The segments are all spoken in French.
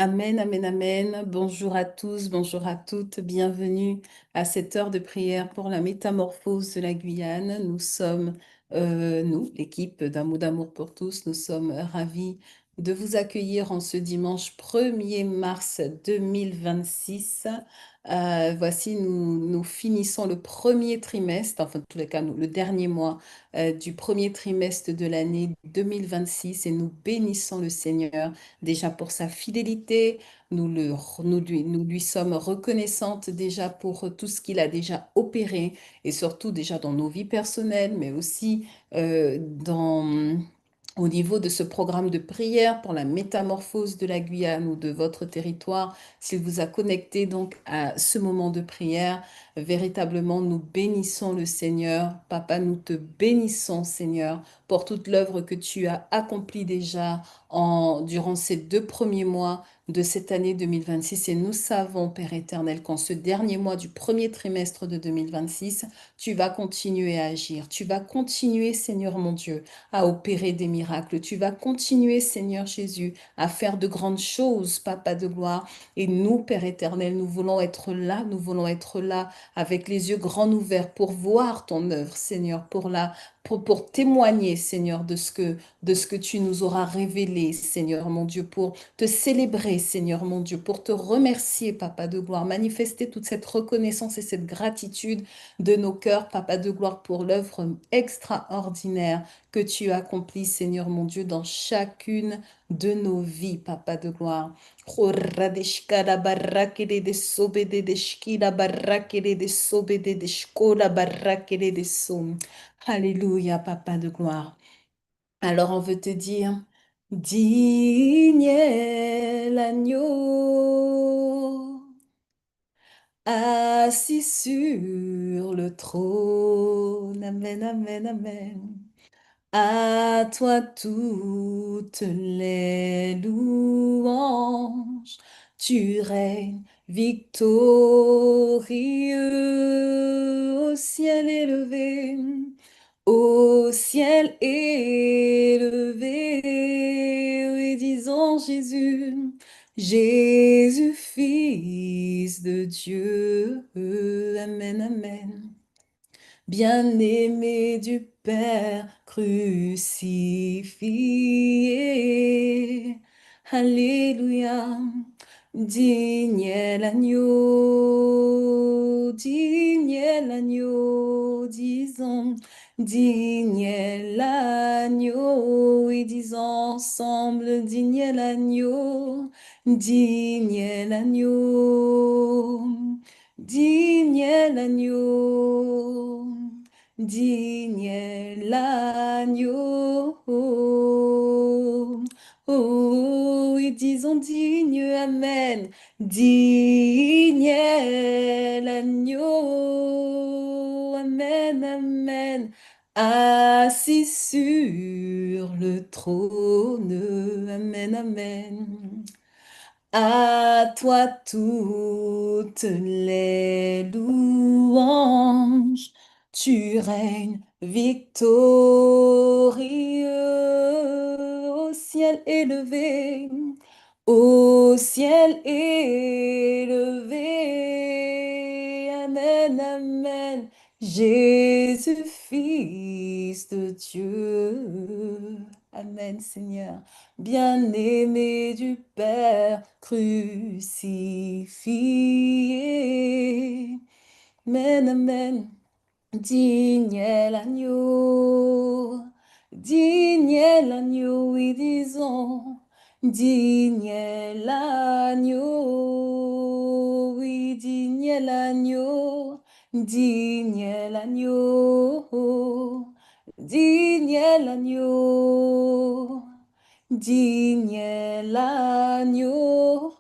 Amen, amen, amen. Bonjour à tous, bonjour à toutes. Bienvenue à cette heure de prière pour la métamorphose de la Guyane. Nous, l'équipe d'Amour d'amour pour tous, nous sommes ravis de vous accueillir en ce dimanche 1er mars 2026. Voici, nous finissons le premier trimestre, enfin, en tous les cas, le dernier mois du premier trimestre de l'année 2026 et nous bénissons le Seigneur déjà pour sa fidélité. Nous lui sommes reconnaissantes déjà pour tout ce qu'il a déjà opéré et surtout déjà dans nos vies personnelles, mais aussi au niveau de ce programme de prière pour la métamorphose de la Guyane ou de votre territoire. S'il vous a connecté donc à ce moment de prière, véritablement nous bénissons le Seigneur. Papa, nous te bénissons, Seigneur, pour toute l'œuvre que tu as accomplie déjà durant ces 2 premiers mois de cette année 2026. Et nous savons, Père éternel, qu'en ce dernier mois du premier trimestre de 2026, tu vas continuer à agir. Tu vas continuer, Seigneur mon Dieu, à opérer des miracles. Tu vas continuer, Seigneur Jésus, à faire de grandes choses, Papa de gloire. Et nous, Père éternel, nous voulons être là avec les yeux grands ouverts pour voir ton œuvre, Seigneur, pour témoigner, Seigneur, de ce que tu nous auras révélé, Seigneur mon Dieu, pour te célébrer, Seigneur mon Dieu, pour te remercier, Papa de gloire, manifester toute cette reconnaissance et cette gratitude de nos cœurs, Papa de gloire, pour l'œuvre extraordinaire que tu as accomplie, Seigneur mon Dieu, dans chacune de nos vies, Papa de gloire. Horadeshkala barakele de sobede de shkila barakele de sobede de shkola barakele de som. Alléluia, Papa de gloire. Alors on veut te dire, digne est l'agneau, assis sur le trône. Amen, amen, amen. À toi toutes les louanges, tu règnes victorieux au ciel élevé. Au ciel élevé, oui, disons Jésus, Jésus, Fils de Dieu. Amen, amen. Bien-aimé du Père crucifié. Alléluia. Digne est l'agneau, digne est l'agneau, disons, digne est l'agneau, et disons ensemble, digne est l'agneau, digne est l'agneau. Digne est l'agneau, digne est l'agneau. Oh, et disons digne, Amen. Digne est l'agneau, Amen, Amen. Assis sur le trône, Amen, Amen. À toi toutes les louanges, tu règnes victorieux au ciel élevé, au ciel élevé. Amen, amen. Jésus, Fils de Dieu. Amen, Seigneur bien-aimé du Père crucifié. Amen, amen. Digne est l'agneau, digne est l'agneau, oui, disons. Digne est l'agneau, oui, digne est l'agneau, digne est l'agneau, digne est l'agneau. Digne est l'agneau.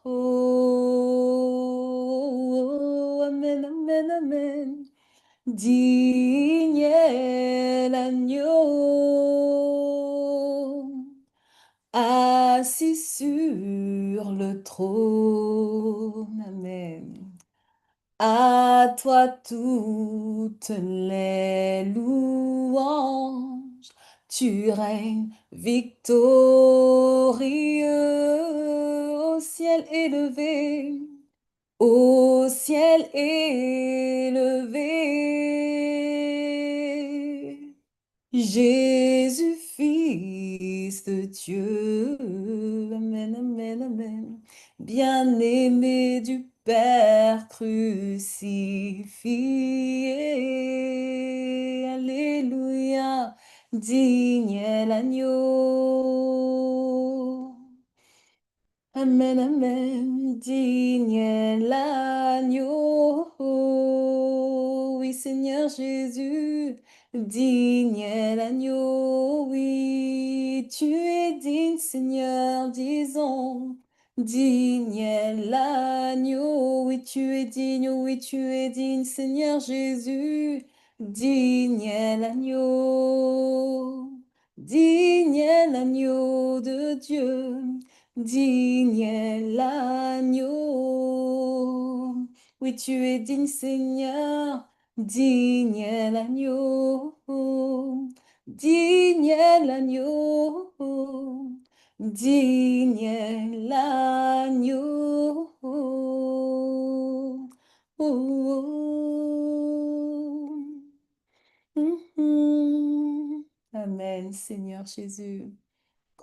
Amen, amen, amen. Digne est l'agneau, assis sur le trône. Amen. À toi toutes les louanges, tu règnes victorieux au ciel élevé, au ciel élevé. Jésus, Fils de Dieu, Amen, Amen, Amen. Bien-aimé du Père crucifié, Alléluia, digne est l'agneau. Amen, amen, digne est l'agneau. Oui, Seigneur Jésus, digne est l'agneau. Oui, tu es digne, Seigneur, disons. Digne est l'agneau. Oui, tu es digne, oui, tu es digne, Seigneur Jésus. Digne est l'agneau. Digne est l'agneau de Dieu. Digne est l'agneau. Oui, tu es digne, Seigneur. Digne est l'agneau. Digne est l'agneau. Digne est l'agneau. Amen, Seigneur Jésus.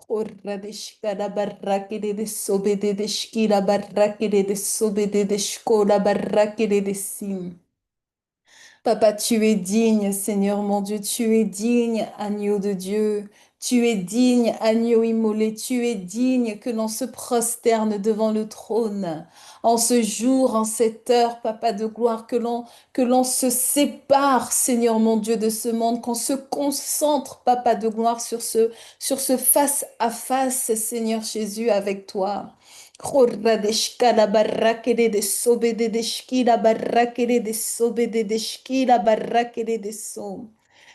Corradeshkara barrakere de sobede de shkira barrakere de sobede de shkola barrakere de sim. Papa, tu es digne, Seigneur mon Dieu, tu es digne, agneau de Dieu. Tu es digne, agneau immolé, tu es digne que l'on se prosterne devant le trône. En ce jour, en cette heure, Papa de gloire, que l'on se sépare, Seigneur mon Dieu, de ce monde, qu'on se concentre, Papa de gloire, sur ce face à face, Seigneur Jésus, avec toi. Korradeshka la barrakere de sobede de shki la barrakere de sobede de shki la barrakere de so.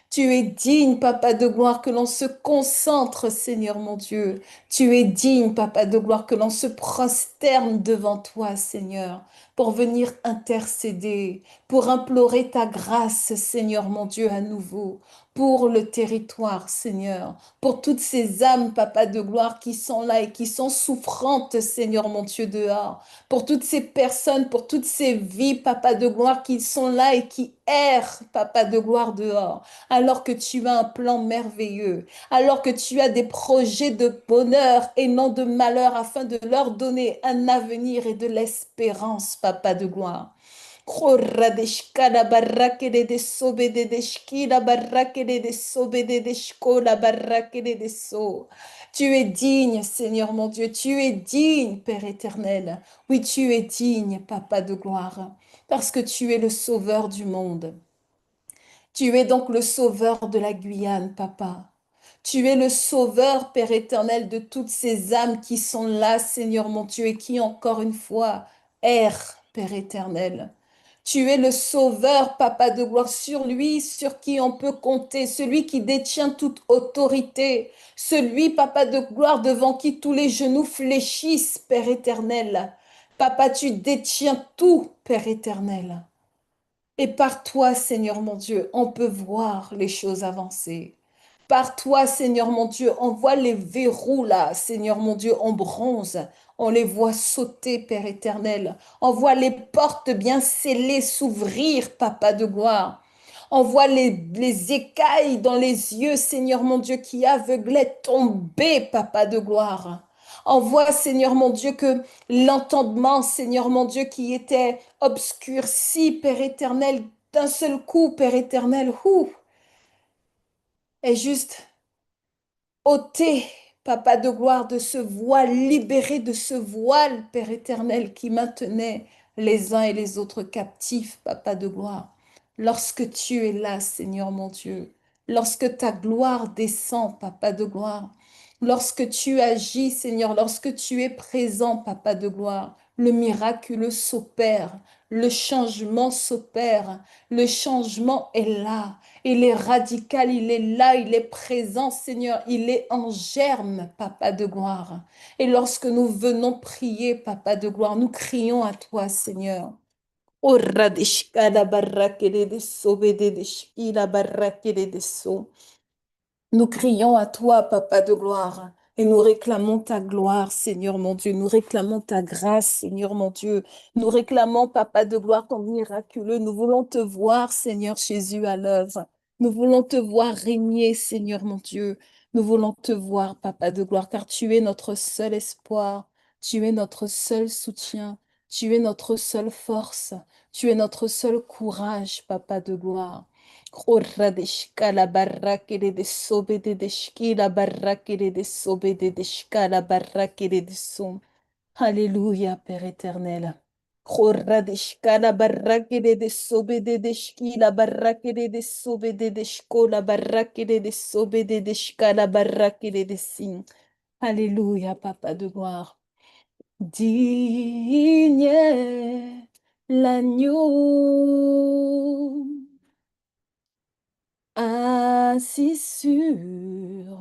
Tu es digne, Papa de gloire, que l'on se concentre, Seigneur mon Dieu. Tu es digne, Papa de gloire, que l'on se prosterne devant toi, Seigneur, pour venir intercéder, pour implorer ta grâce, Seigneur mon Dieu, à nouveau, pour le territoire, Seigneur, pour toutes ces âmes, Papa de gloire, qui sont là et qui sont souffrantes, Seigneur mon Dieu, dehors, pour toutes ces personnes, pour toutes ces vies, Papa de gloire, qui sont là et qui errent, Papa de gloire, dehors alors que tu as un plan merveilleux, alors que tu as des projets de bonheur et non de malheur afin de leur donner un avenir et de l'espérance, Papa de gloire. Korradeshkala barrakede de sobede de shkila barrakede de sobede de shkola barrakede de so. Tu es digne, Seigneur mon Dieu, tu es digne, Père éternel. Oui, tu es digne, Papa de gloire, parce que tu es le sauveur du monde. Tu es donc le sauveur de la Guyane, papa. Tu es le sauveur, Père éternel, de toutes ces âmes qui sont là, Seigneur mon Dieu, et qui, encore une fois, errent, Père éternel. Tu es le sauveur, papa de gloire, sur lui, sur qui on peut compter, celui qui détient toute autorité, celui, papa de gloire, devant qui tous les genoux fléchissent, Père éternel. Papa, tu détiens tout, Père éternel. Et par toi, Seigneur mon Dieu, on peut voir les choses avancer. Par toi, Seigneur mon Dieu, on voit les verrous là, Seigneur mon Dieu, en bronze. On les voit sauter, Père éternel. On voit les portes bien scellées s'ouvrir, Papa de gloire. On voit les écailles dans les yeux, Seigneur mon Dieu, qui aveuglaient tomber, Papa de gloire. On voit, Seigneur mon Dieu, que l'entendement, Seigneur mon Dieu, qui était obscurci, Père éternel, d'un seul coup, Père éternel, est juste ôté, Papa de gloire, de ce voile, libéré de ce voile, Père éternel, qui maintenait les uns et les autres captifs, Papa de gloire. Lorsque tu es là, Seigneur mon Dieu, lorsque ta gloire descend, Papa de gloire, lorsque tu agis, Seigneur, lorsque tu es présent, Papa de gloire, le miraculeux s'opère, le changement s'opère, le changement est là. Il est radical, il est là, il est présent, Seigneur. Il est en germe, Papa de gloire. Et lorsque nous venons prier, Papa de gloire, nous crions à toi, Seigneur. Ora deshkada barrakede de sobede deshkila barrakede de so. Nous crions à toi, Papa de gloire. Et nous réclamons ta gloire, Seigneur mon Dieu. Nous réclamons ta grâce, Seigneur mon Dieu. Nous réclamons, Papa de gloire, ton miraculeux. Nous voulons te voir, Seigneur Jésus, à l'œuvre. Nous voulons te voir régner, Seigneur mon Dieu. Nous voulons te voir, Papa de gloire, car tu es notre seul espoir. Tu es notre seul soutien. Tu es notre seule force. Tu es notre seul courage, Papa de gloire. Korradeshka la barrakere de sobe de shki la barrakere de sobe de shka la barrakere de som. Alléluia, Père éternel. Korradeshka la barrakere de sobe de shki la barrakere de sobe de shko la barrakere de sobe de shka la barrakere de sim. Alléluia, Papa de gloire. Digne est l'agneau assis sur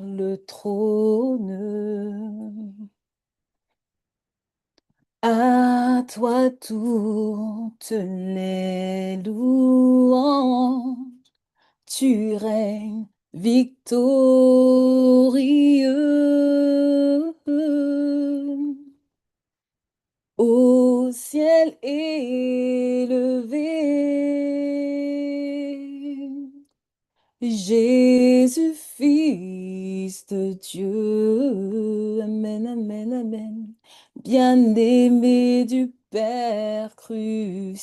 le trône. À toi toutes les louanges, tu règnes victorieux. Au ciel élevé, Jésus, Fils de Dieu, Amen, Amen, Amen. Bien-aimé du Père crucifié,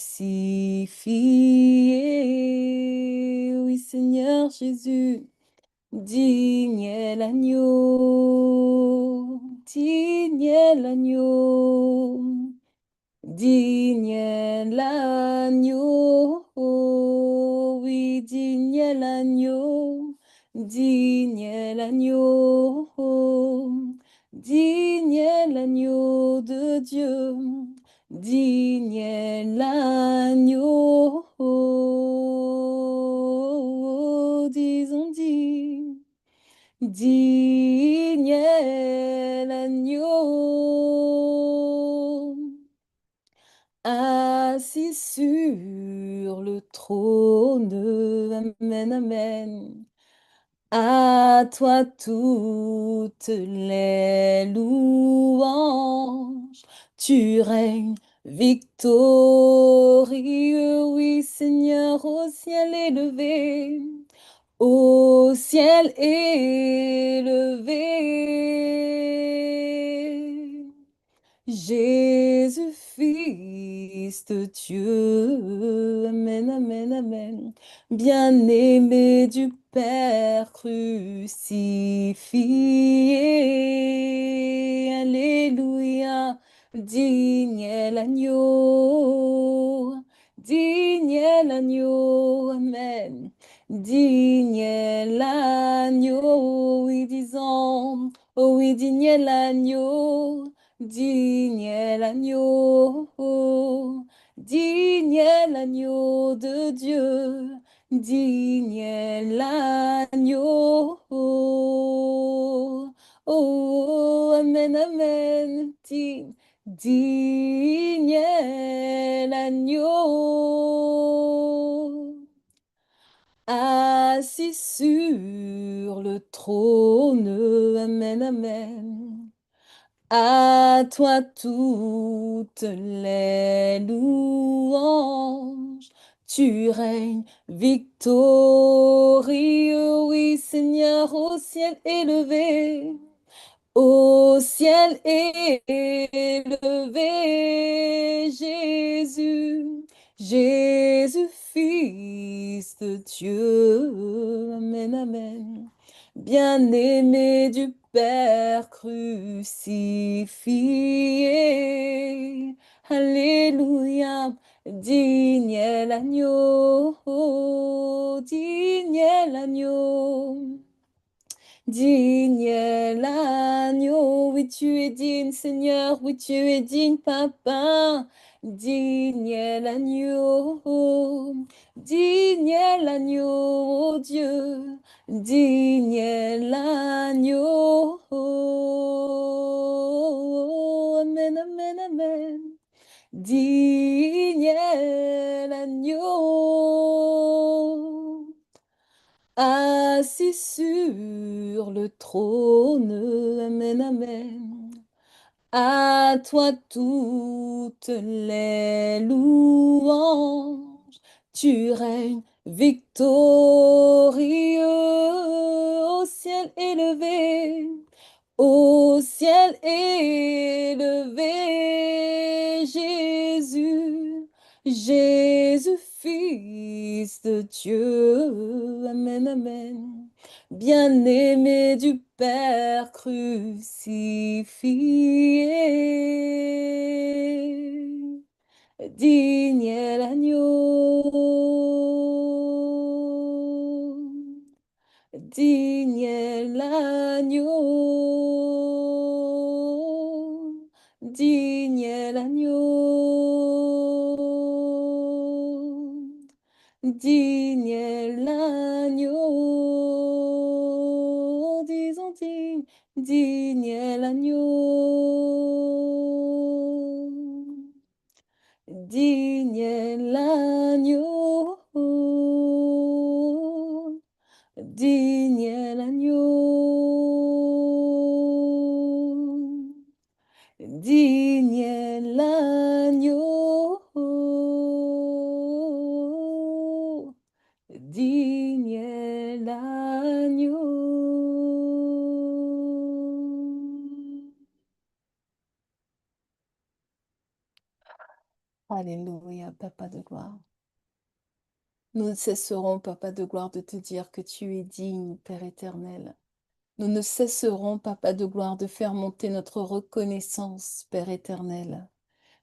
oui Seigneur Jésus, digne est l'agneau, digne est l'agneau. Digne est l'agneau, oh oui, digne est l'agneau, digne est l'agneau, oh, digne est l'agneau de Dieu, digne est l'agneau, oh, disons digne est l'agneau assis sur le trône. Amen, Amen. À toi toutes les louanges. Tu règnes victorieux, oui Seigneur, au ciel élevé. Au ciel élevé. Jésus, Fils de Dieu, Amen, Amen, Amen. Bien-aimé du Père crucifié, Alléluia, digne est l'agneau, digne est l'agneau, Amen. Digne est l'agneau, oui, disons, oh oui, digne est l'agneau. Digne est l'agneau, digne est l'agneau de Dieu, digne est l'agneau, oh, Amen, Amen, digne est l'agneau, assis sur le trône, Amen, Amen. À toi toutes les louanges, tu règnes victorieux, oui Seigneur, au ciel élevé. Au ciel élevé, Jésus, Jésus, Fils de Dieu. Amen, Amen. Bien-aimé du Père crucifié. Alléluia. Digne est l'agneau, digne est l'agneau. Digne est l'agneau, oui tu es digne Seigneur, oui tu es digne Papa. Digne est l'agneau, digne est l'agneau, oh Dieu. Digne est l'agneau, Amen, Amen, Amen. Digne est l'agneau assis assis sur le trône. Amen, amen. À toi toutes les louanges. Tu règnes victorieux au ciel élevé. Au ciel élevé, Jésus, Jésus, Fils de Dieu. Amen, amen. Bien-aimé du Père crucifié, digne est l'agneau. Digne est l'agneau, digne est l'agneau, digne est l'agneau, disons digne, digne est l'agneau, digne est l'agneau. Digne est l'agneau, digne est l'agneau, digne est l'agneau. Alléluia, Papa de gloire. Nous ne cesserons, Papa de gloire, de te dire que tu es digne, Père éternel. Nous ne cesserons, Papa de gloire, de faire monter notre reconnaissance, Père éternel.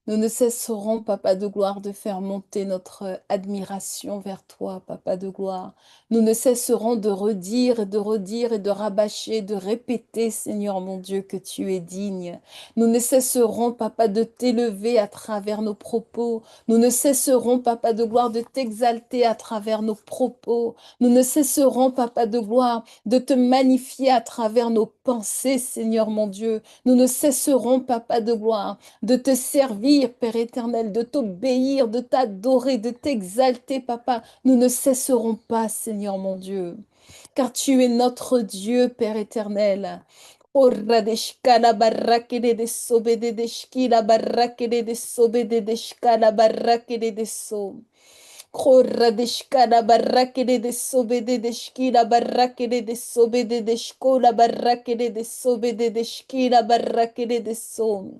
Nous ne cesserons, Papa de gloire, de faire monter notre admiration vers toi, Papa de gloire. Nous ne cesserons de redire et de rabâcher, de répéter, Seigneur mon Dieu, que tu es digne. Nous ne cesserons, Papa, de t'élever à travers nos propos. Nous ne cesserons, Papa de gloire, de t'exalter à travers nos propos. Nous ne cesserons, Papa de gloire, de te magnifier à travers nos pensées, Seigneur mon Dieu. Nous ne cesserons, Papa de gloire, de te servir, Père éternel, de t'obéir, de t'adorer, de t'exalter, Papa. Nous ne cesserons pas, Seigneur mon Dieu, car tu es notre Dieu, Père éternel. Oradeshkala barakede de sobede de shkila barakede de sobede de shkala barakede de so. Koradeshkala barakede de sobede de shkila barakede de sobede de shkola barakede de sobede de shkila barakede de so.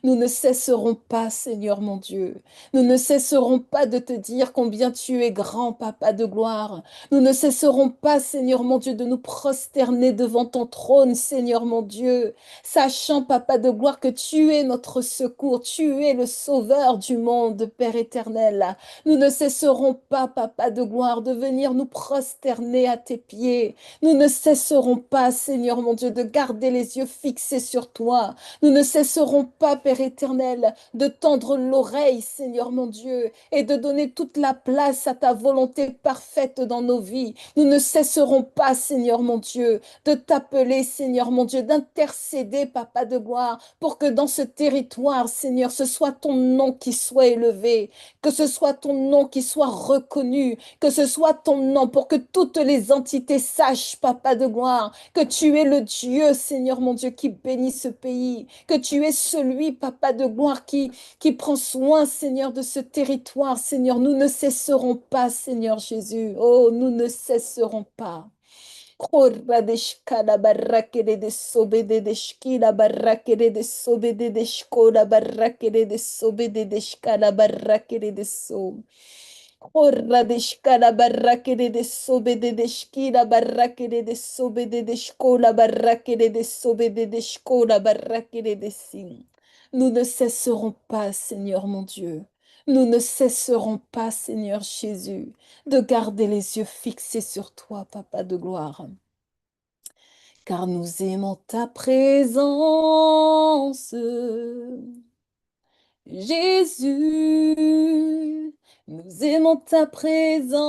Nous ne cesserons pas, Seigneur mon Dieu. Nous ne cesserons pas de te dire combien tu es grand, Papa de gloire. Nous ne cesserons pas, Seigneur mon Dieu, de nous prosterner devant ton trône, Seigneur mon Dieu, sachant, Papa de gloire, que tu es notre secours, tu es le sauveur du monde, Père éternel. Nous ne cesserons pas, Papa de gloire, de venir nous prosterner à tes pieds. Nous ne cesserons pas, Seigneur mon Dieu, de garder les yeux fixés sur toi. Nous ne cesserons pas, Père éternel, de tendre l'oreille, Seigneur mon Dieu, et de donner toute la place à ta volonté parfaite dans nos vies. Nous ne cesserons pas, Seigneur mon Dieu, de t'appeler, Seigneur mon Dieu, d'intercéder, Papa de gloire, pour que dans ce territoire, Seigneur, ce soit ton nom qui soit élevé, que ce soit ton nom qui soit reconnu, que ce soit ton nom pour que toutes les entités sachent, Papa de gloire, que tu es le Dieu, Seigneur mon Dieu, qui bénit ce pays, que tu es celui, Papa de gloire, qui prend soin, Seigneur, de ce territoire, Seigneur. Nous ne cesserons pas, Seigneur Jésus. Oh, nous ne cesserons pas. Koradeshkala barakede de sobede de shkila barakede de sobede de shkola barakede de sobede de shkala barakede de so. Koradeshkala barakede de sobede de shkila barakede de sobede de shkola barakede de sobede de shkola barakede de si. Nous ne cesserons pas, Seigneur mon Dieu. Nous ne cesserons pas, Seigneur Jésus, de garder les yeux fixés sur toi, Papa de gloire. Car nous aimons ta présence, Jésus. Nous aimons ta présence,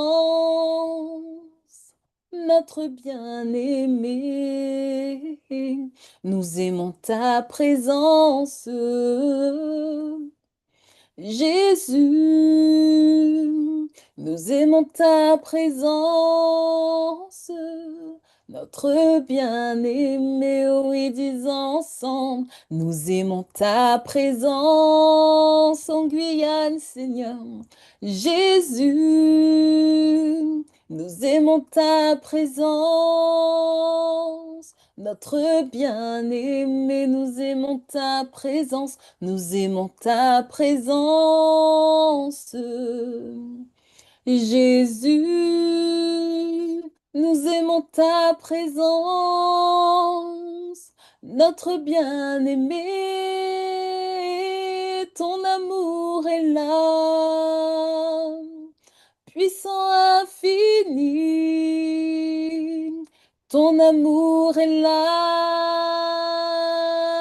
notre bien-aimé. Nous aimons ta présence, Jésus. Nous aimons ta présence, notre bien-aimé, oui, disons ensemble, nous aimons ta présence en Guyane, Seigneur. Jésus, nous aimons ta présence. Notre bien-aimé, nous aimons ta présence, nous aimons ta présence. Jésus, nous aimons ta présence, notre bien-aimé, ton amour est là, puissant infini, ton amour est là,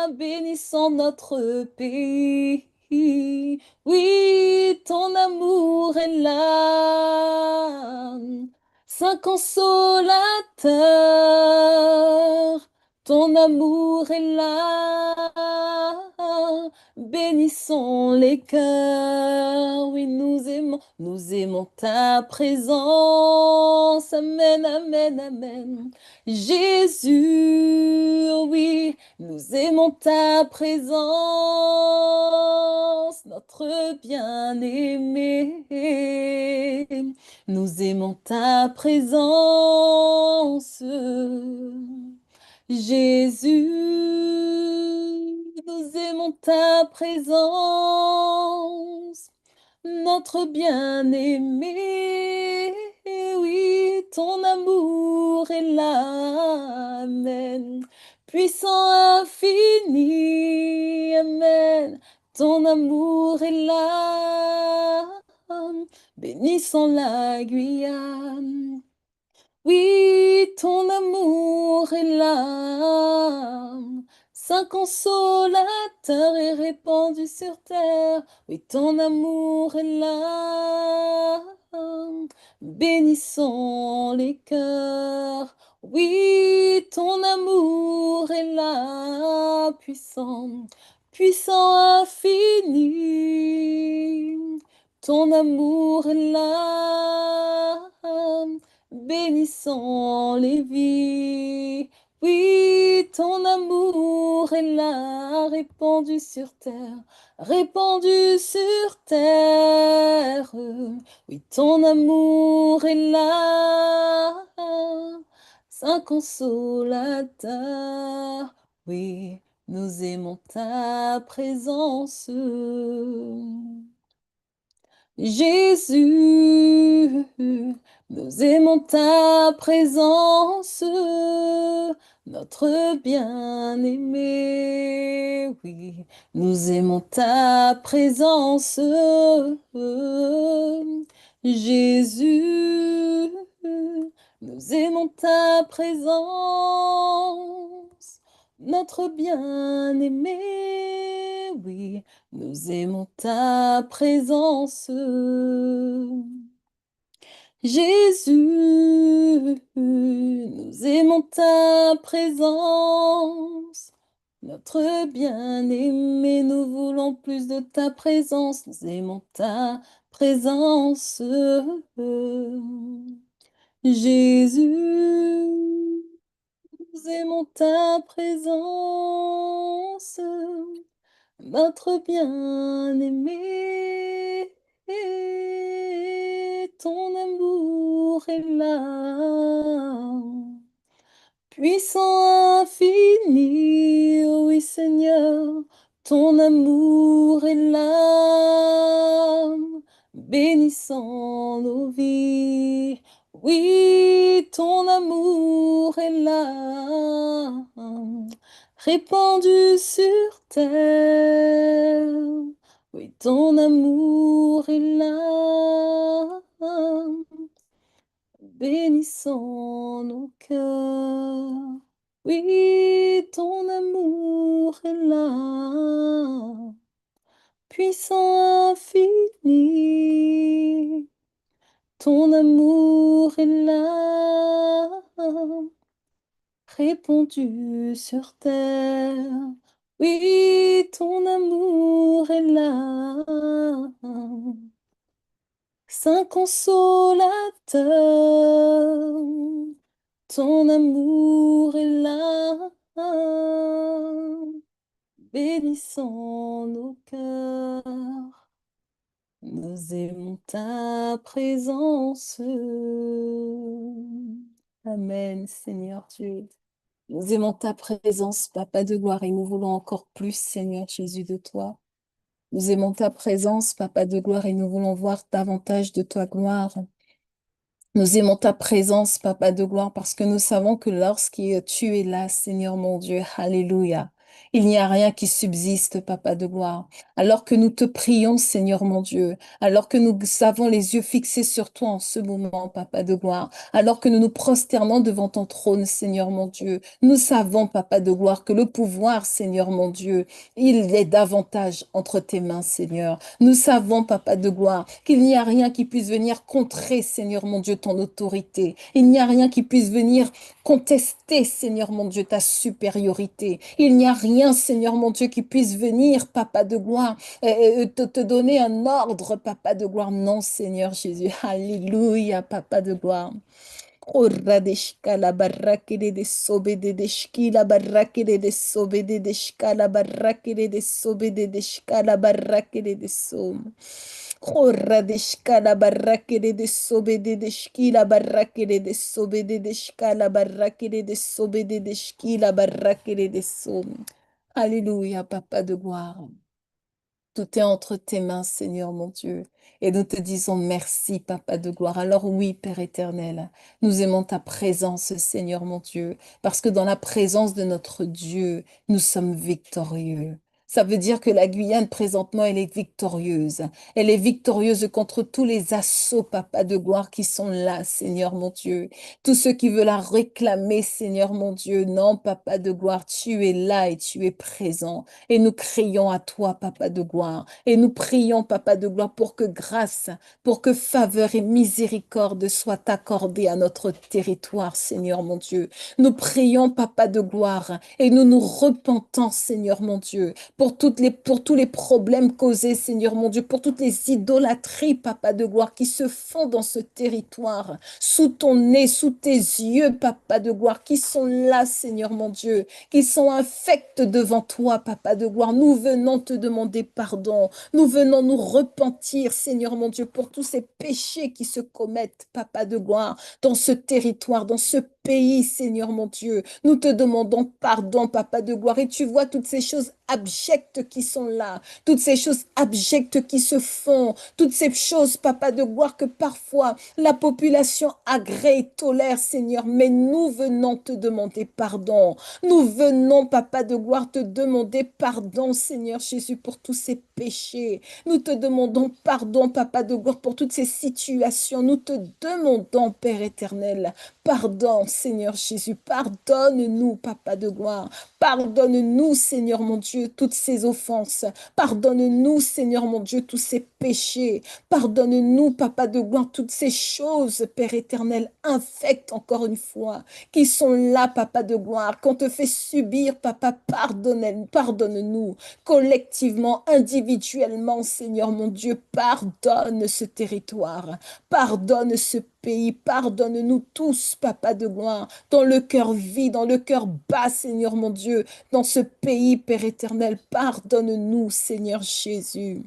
bénissant notre pays. Oui, ton amour est là, Saint consolateur, ton amour est là, bénissons les cœurs, oui, nous aimons ta présence, amen, amen, amen. Jésus, oui, nous aimons ta présence, notre bien-aimé. Nous aimons ta présence. Jésus, nous aimons ta présence, notre bien-aimé. Oui, ton amour est là. Amen. Puissant infini. Amen. Ton amour est là. Bénissons la Guyane. Oui, ton amour est là. Saint consolateur est répandu sur terre. Oui, ton amour est là. Bénissons les cœurs. Oui, ton amour est là, puissant, puissant infini. Ton amour est là, bénissant les vies. Oui, ton amour est là, répandu sur terre, répandu sur terre. Oui, ton amour est là, Saint consolateur. Oui, nous aimons ta présence. Jésus, nous aimons ta présence, notre bien-aimé. Oui, nous aimons ta présence. Jésus, nous aimons ta présence, notre bien-aimé. Oui, nous aimons ta présence. Jésus, nous aimons ta présence. Notre bien-aimé, nous voulons plus de ta présence. Nous aimons ta présence. Jésus, nous aimons ta présence. Notre bien-aimé, ton amour est là, puissant infini, oui Seigneur, ton amour est là, bénissant nos vies. Oui, ton amour est là, répandu sur terre. Oui, ton amour est là, bénissant nos cœurs. Oui, ton amour est là, puissant infini. Ton amour est là, répandu sur terre. Oui, ton amour est là, Saint consolateur. Ton amour est là, bénissons nos cœurs. Nous aimons ta présence. Amen, Seigneur Dieu. Nous aimons ta présence, Papa de gloire, et nous voulons encore plus, Seigneur Jésus, de toi. Nous aimons ta présence, Papa de gloire, et nous voulons voir davantage de ta gloire. Nous aimons ta présence, Papa de gloire, parce que nous savons que lorsque tu es là, Seigneur mon Dieu, Alléluia, il n'y a rien qui subsiste, Papa de gloire. Alors que nous te prions, Seigneur mon Dieu, alors que nous avons les yeux fixés sur toi en ce moment, Papa de gloire, alors que nous nous prosternons devant ton trône, Seigneur mon Dieu, nous savons, Papa de gloire, que le pouvoir, Seigneur mon Dieu, il est davantage entre tes mains, Seigneur. Nous savons, Papa de gloire, qu'il n'y a rien qui puisse venir contrer, Seigneur mon Dieu, ton autorité. Il n'y a rien qui puisse venir contester, Seigneur mon Dieu, ta supériorité. Il n'y a rien, Seigneur mon Dieu, qui puisse venir, Papa de gloire, te donner un ordre, Papa de gloire. Non, Seigneur Jésus. Alléluia, Papa de gloire. Corradeshka la barrakede de sobede de shki la barrakede de sobede de shka la barrakede de sobede de shka la barrakede de som. Corradeshka la barrakede de sobede de shki la barrakede de sobede de shka la barrakede de sobede de shki la barrakede de som. Alléluia, Papa de gloire. Tout est entre tes mains, Seigneur mon Dieu. Et nous te disons merci, Papa de gloire. Alors oui, Père éternel, nous aimons ta présence, Seigneur mon Dieu, parce que dans la présence de notre Dieu, nous sommes victorieux. Ça veut dire que la Guyane, présentement, elle est victorieuse. Elle est victorieuse contre tous les assauts, Papa de gloire, qui sont là, Seigneur mon Dieu. Tous ceux qui veulent la réclamer, Seigneur mon Dieu. Non, Papa de gloire, tu es là et tu es présent. Et nous crions à toi, Papa de gloire. Et nous prions, Papa de gloire, pour que grâce, pour que faveur et miséricorde soient accordées à notre territoire, Seigneur mon Dieu. Nous prions, Papa de gloire, et nous nous repentons, Seigneur mon Dieu, pour tous les problèmes causés, Seigneur mon Dieu, pour toutes les idolâtries, Papa de gloire, qui se font dans ce territoire, sous ton nez, sous tes yeux, Papa de gloire, qui sont là, Seigneur mon Dieu, qui sont infects devant toi, Papa de gloire. Nous venons te demander pardon. Nous venons nous repentir, Seigneur mon Dieu, pour tous ces péchés qui se commettent, Papa de gloire, dans ce territoire, dans ce pays, Seigneur mon Dieu. Nous te demandons pardon, Papa de gloire. Et tu vois toutes ces choses abjectes qui sont là, toutes ces choses abjectes qui se font, toutes ces choses, Papa de gloire, que parfois la population agrée et tolère, Seigneur. Mais nous venons te demander pardon. Nous venons, Papa de gloire, te demander pardon, Seigneur Jésus, pour tous ces péchés. Nous te demandons pardon, Papa de gloire, pour toutes ces situations. Nous te demandons, Père éternel, pardon, Seigneur Jésus. Pardonne-nous, Papa de gloire. Pardonne-nous, Seigneur mon Dieu, toutes ces offenses. Pardonne-nous, Seigneur mon Dieu, tous ces péchés. Pardonne-nous, Papa de gloire, toutes ces choses, Père éternel, infectes encore une fois, qui sont là, Papa de gloire, qu'on te fait subir, Papa, pardonne-nous, collectivement, individuellement, Seigneur mon Dieu, pardonne ce territoire, pardonne ce pays, pardonne-nous tous, Papa de gloire, dans le cœur vide, dans le cœur bas, Seigneur mon Dieu, dans ce pays, Père éternel, pardonne-nous, Seigneur Jésus.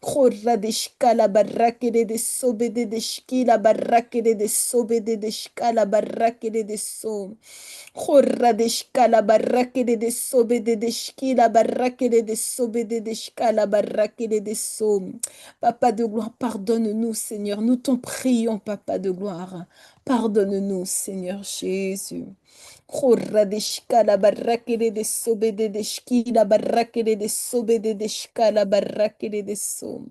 Korradeshka la barrakede de sobede de shki la barrakede de sobede de shka la barrakede de so. Korradeshka la barrakede de sobede de shki la barrakede de sobede de shka la barrakede de so. Papa de gloire, pardonne-nous, Seigneur. Nous t'en prions, Papa de gloire. Pardonne-nous, Seigneur Jésus. Korradeshka la barrakede de sobede de shki la barrakede de sobede de shka la barrakede de so.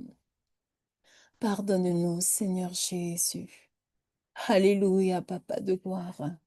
Pardonne-nous, Seigneur Jésus. Alléluia, Papa de gloire.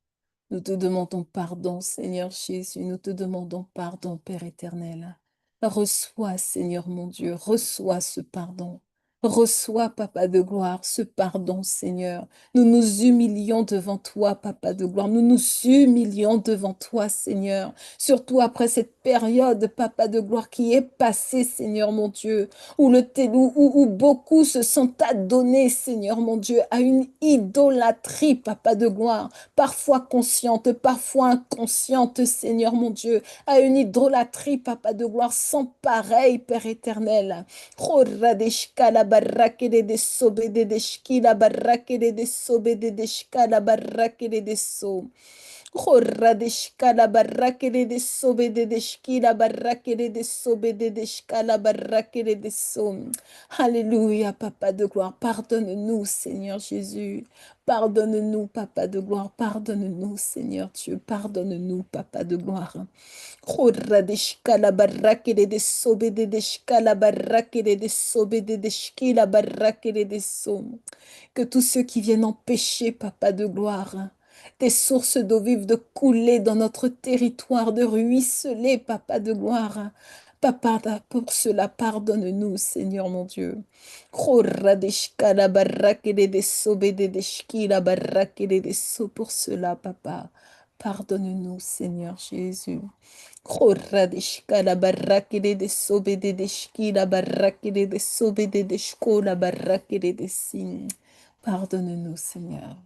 Nous te demandons pardon, Seigneur Jésus. Nous te demandons pardon, Père éternel. Reçois, Seigneur mon Dieu, reçois ce pardon. Reçois, Papa de gloire, ce pardon, Seigneur. Nous nous humilions devant toi, Papa de gloire. Nous nous humilions devant toi, Seigneur. Surtout après cette période, Papa de gloire, qui est passée, Seigneur mon Dieu, où, où beaucoup se sont adonnés, Seigneur mon Dieu, à une idolâtrie, Papa de gloire, parfois consciente, parfois inconsciente, Seigneur mon Dieu, à une idolâtrie, Papa de gloire, sans pareil, Père éternel. Horadeshkala barakede de sobede de shkila barakede de sobede de shkala barakede de so. Horadeshkala barakede de sobede de shkila barakede de sobede de shkala barakede de so. Alléluia, Papa de gloire. Pardonne-nous, Seigneur Jésus. Pardonne-nous, Papa de gloire. Pardonne-nous, Seigneur Dieu. Pardonne-nous, Papa de gloire. Horadeshkala barakede de sobede de shkala barakede de sobede de shkila barakede de so. Que tous ceux qui viennent empêcher, Papa de gloire, des sources d'eau vive de couler dans notre territoire, de ruisseler, Papa de gloire. Papa, pour cela, pardonne-nous, Seigneur mon Dieu. Khoradeshkala barakede de sobede de shkila barakede de so. Pour cela, Papa, pardonne-nous, Seigneur Jésus. Khoradeshkala barakede de sobede de shkila barakede de sobede de shkola barakede de sin. Pardonne-nous, Seigneur.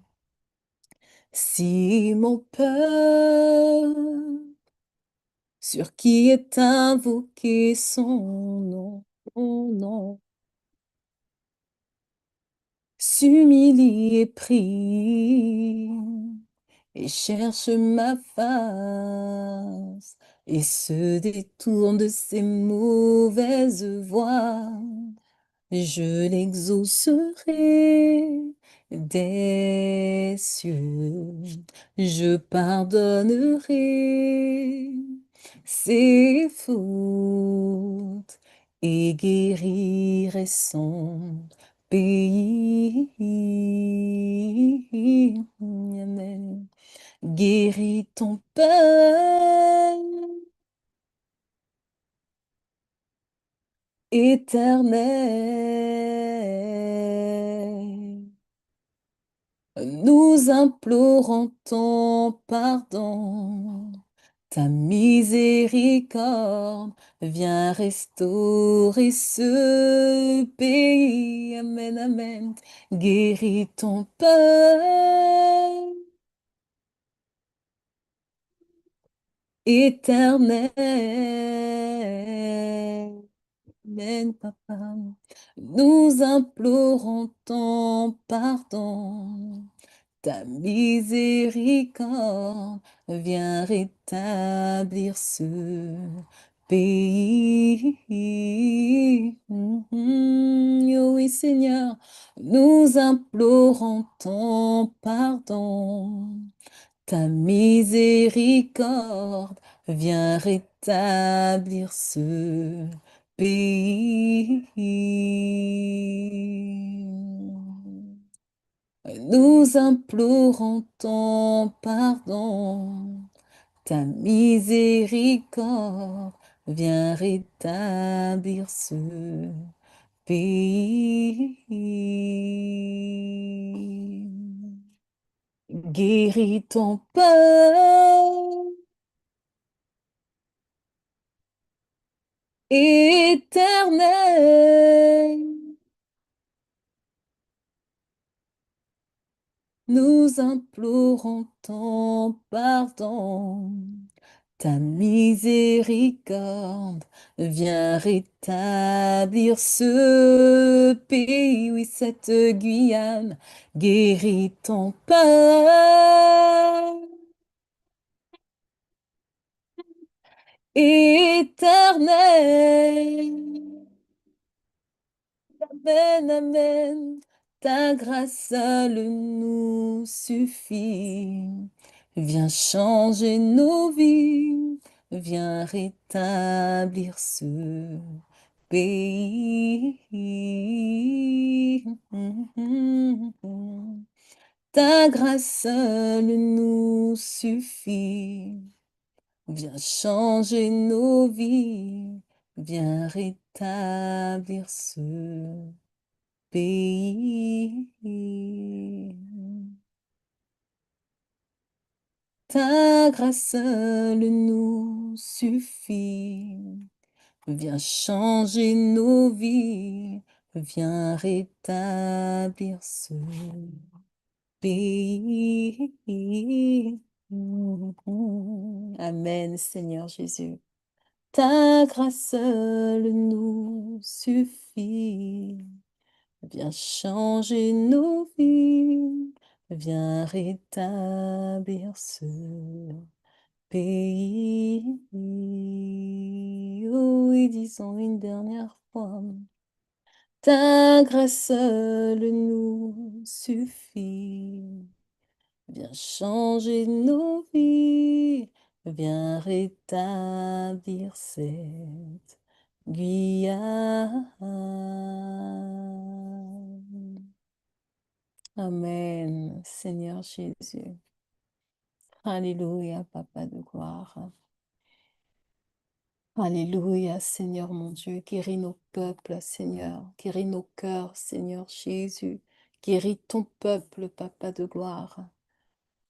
Si mon peuple, sur qui est invoqué son nom, s'humilie et prie, et cherche ma face, et se détourne de ses mauvaises voies. Je l'exaucerai des cieux, je pardonnerai ses fautes et guérirai son pays. Amen. Guéris ton peuple éternel. Nous implorons ton pardon, ta miséricorde, viens restaurer ce pays. Amen, amen. Guéris ton peuple éternel. Amen, papa. Nous implorons ton pardon. Ta miséricorde vient rétablir ce pays. Oh oui, Seigneur, nous implorons ton pardon. Ta miséricorde vient rétablir ce pays. Nous implorons ton pardon, ta miséricorde vient rétablir ce pays. Guéris ton peuple éternel. Nous implorons ton pardon, ta miséricorde vient rétablir ce pays, oui, cette Guyane, guéris ton peuple éternel. Amen, amen. Ta grâce seule nous suffit. Viens changer nos vies. Viens rétablir ce pays. Ta grâce seule nous suffit. Viens changer nos vies. Viens rétablir ce pays. Ta grâce seule nous suffit. Viens changer nos vies. Viens rétablir ce pays. Amen, Seigneur Jésus. Ta grâce seule nous suffit. Viens changer nos vies. Viens rétablir ce pays. Oh, et disons une dernière fois. Ta grâce seule nous suffit. Viens changer nos vies. Viens rétablir cette Guyane. Amen, Seigneur Jésus. Alléluia, Papa de gloire. Alléluia, Seigneur mon Dieu. Guéris nos peuples, Seigneur. Guéris nos cœurs, Seigneur Jésus. Guéris ton peuple, Papa de gloire.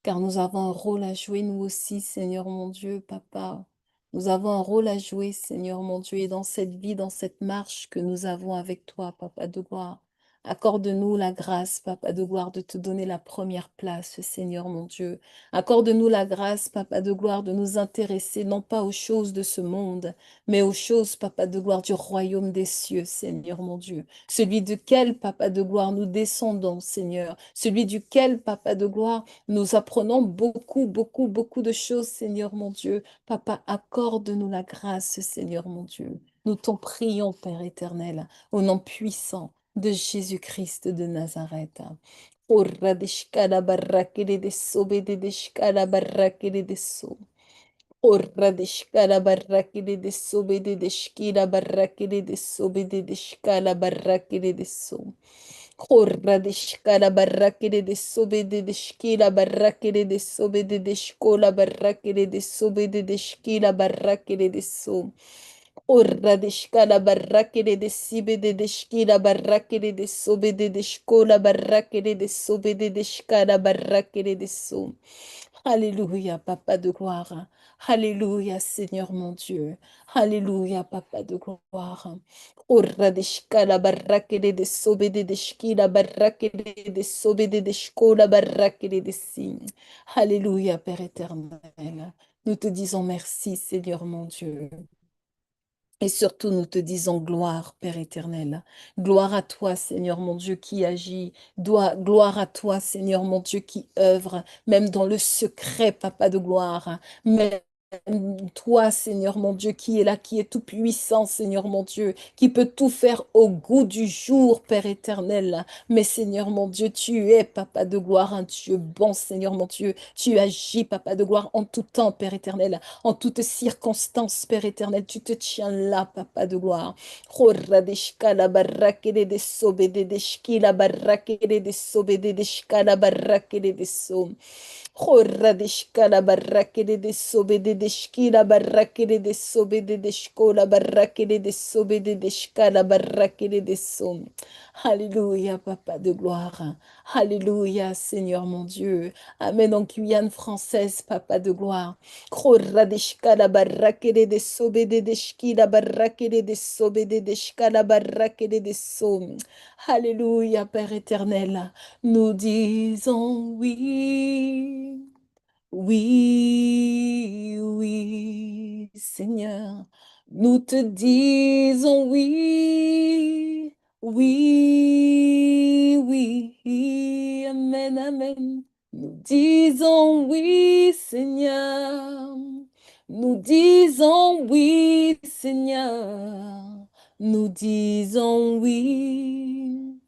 Car nous avons un rôle à jouer, nous aussi, Seigneur mon Dieu, Papa. Nous avons un rôle à jouer, Seigneur mon Dieu, et dans cette vie, dans cette marche que nous avons avec toi, Papa de gloire. Accorde-nous la grâce, Papa de gloire, de te donner la première place, Seigneur mon Dieu. Accorde-nous la grâce, Papa de gloire, de nous intéresser non pas aux choses de ce monde, mais aux choses, Papa de gloire, du royaume des cieux, Seigneur mon Dieu. Celui duquel, Papa de gloire, nous descendons, Seigneur. Celui duquel, Papa de gloire, nous apprenons beaucoup, beaucoup, beaucoup de choses, Seigneur mon Dieu. Papa, accorde-nous la grâce, Seigneur mon Dieu. Nous t'en prions, Père éternel, au nom puissant de Jésus-Christ de Nazareth. Oradishkala barakere de sobe de deshkala barakere de so. Oradishkala barakere de sobe de deshkila barakere de sobe de deshkala barakere de so. Oradishkala barakere de sobe de deshkila barakere de sobe de deshkola barakere de sobe de deshkila barakere de so. Orra de shkala barrakere de sibe de shkila barrakere de sobe de shkola barrakere de sobe de shkala barrakere de so. Alléluia, Papa de gloire. Alléluia, Seigneur mon Dieu. Alléluia, Papa de gloire. Orra de shkala barrakere de sobe de shkila barrakere de sobe de shkola barrakere de si. Alléluia, Père éternel. Nous te disons merci, Seigneur mon Dieu. Et surtout, nous te disons gloire, Père éternel. Gloire à toi, Seigneur mon Dieu, qui agit. Gloire à toi, Seigneur mon Dieu, qui œuvre, même dans le secret, Papa de gloire. Même toi, Seigneur mon Dieu, qui est là, qui est tout puissant, Seigneur mon Dieu, qui peut tout faire au goût du jour, Père éternel. Mais Seigneur mon Dieu, tu es, Papa de gloire, un Dieu bon, Seigneur mon Dieu. Tu agis, Papa de gloire, en tout temps, Père éternel. En toutes circonstances, Père éternel, tu te tiens là, Papa de gloire. Horadeshka la barakere de sobe de shki la barakere de sobe de shka la barakere de so. Horadeshka la barakere de sobe de shki la barakere de sobe de shko la barakere de sobe de shka la barakere de so. Alléluia, Papa de gloire. Alléluia, Seigneur mon Dieu. Amen en Guyane française, Papa de gloire. Kroradeshka la barakere de sobe de shki la barakere de sobe de shka la barakere de so. Alléluia, Père éternel. Nous disons oui. Oui, oui, Seigneur, nous te disons oui, oui, oui, Amen, Amen. Nous disons oui, Seigneur. Nous disons oui, Seigneur. Nous disons oui.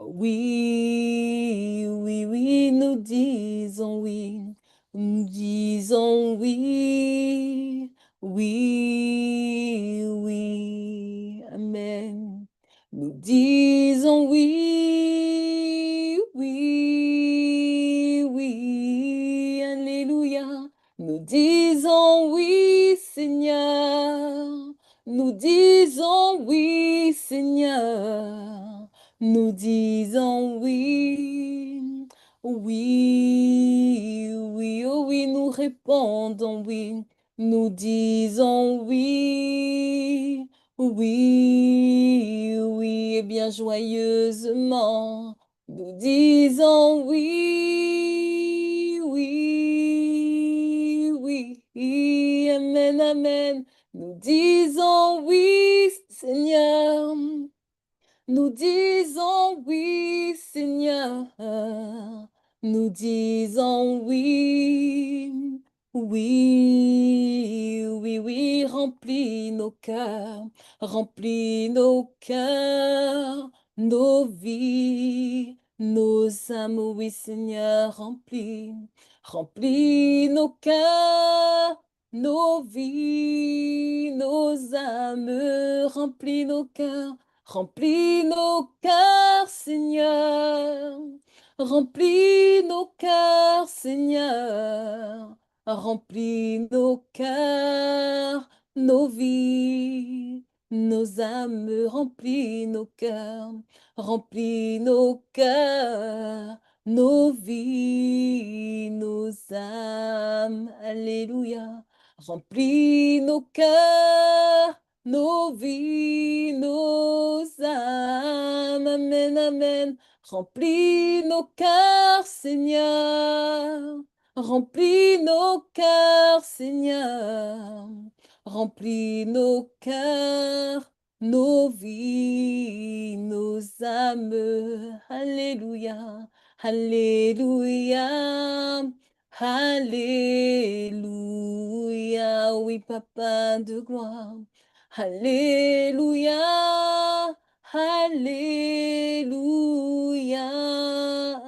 Oui, oui, oui, nous disons oui. Nous disons oui, oui, oui, Amen. Nous disons oui, oui, oui, Alléluia. Nous disons oui, Seigneur. Nous disons oui, Seigneur. Nous disons oui, oui, oui, oh oui, nous répondons oui. Nous disons oui, oui, oui, et bien joyeusement. Nous disons oui, oui, oui, amen, amen. Nous disons oui, Seigneur. Nous disons oui, Seigneur. Nous disons oui, oui, oui, oui. Remplis nos cœurs, nos vies, nos âmes, oui, Seigneur, remplis nos cœurs, nos vies, nos âmes, remplis nos cœurs. Remplis nos cœurs, Seigneur. Remplis nos cœurs, Seigneur. Remplis nos cœurs, nos vies, nos âmes. Remplis nos cœurs. Remplis nos cœurs, nos vies, nos âmes. Alléluia. Remplis nos cœurs, nos vies, nos âmes, amen, amen. Remplis nos cœurs, Seigneur. Remplis nos cœurs, Seigneur. Remplis nos cœurs, nos vies, nos âmes. Alléluia, Alléluia. Alléluia, oui, Papa de gloire. Alléluia, Alléluia,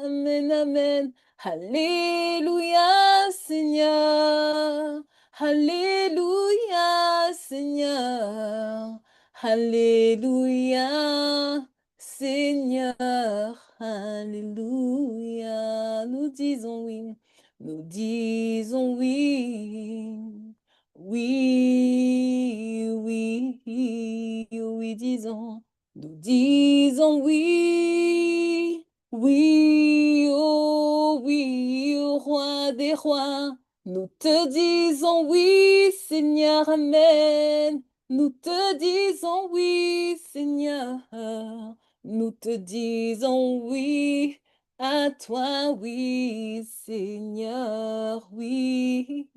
Amen, Amen. Alléluia, Seigneur. Alléluia, Seigneur. Alléluia, Seigneur. Alléluia. Nous disons oui. Nous disons oui, oui, oui, oui, disons, nous disons oui, oui, oh oui, au roi des rois. Nous te disons oui, Seigneur, Amen. Nous te disons oui, Seigneur. Nous te disons oui. À toi, oui, Seigneur, oui,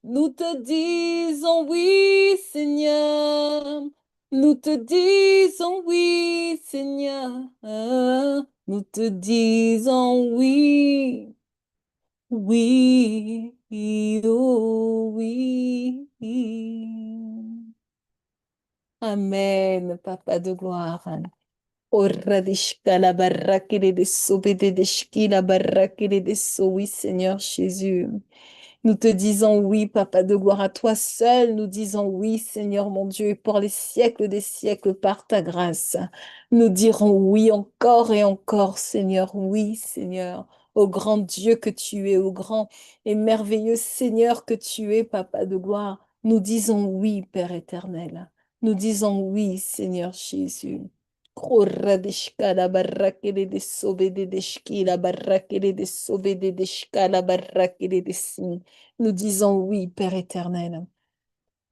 nous te disons oui, Seigneur. Nous te disons oui, Seigneur. Nous te disons oui, oui, oh oui. Amen, Papa de gloire. Oradishkala barakere de sobede de shkila barakere de so, oui, Seigneur Jésus. Nous te disons oui, Papa de gloire, à toi seul. Nous disons oui, Seigneur mon Dieu, et pour les siècles des siècles, par ta grâce. Nous dirons oui encore et encore, Seigneur, oui, Seigneur. Au grand Dieu que tu es, au grand et merveilleux Seigneur que tu es, Papa de gloire. Nous disons oui, Père éternel. Nous disons oui, Seigneur Jésus. Koradishkala barakere de sobede de shkila barakere de sobede de shkala barakere de si. Nous disons oui, Père éternel.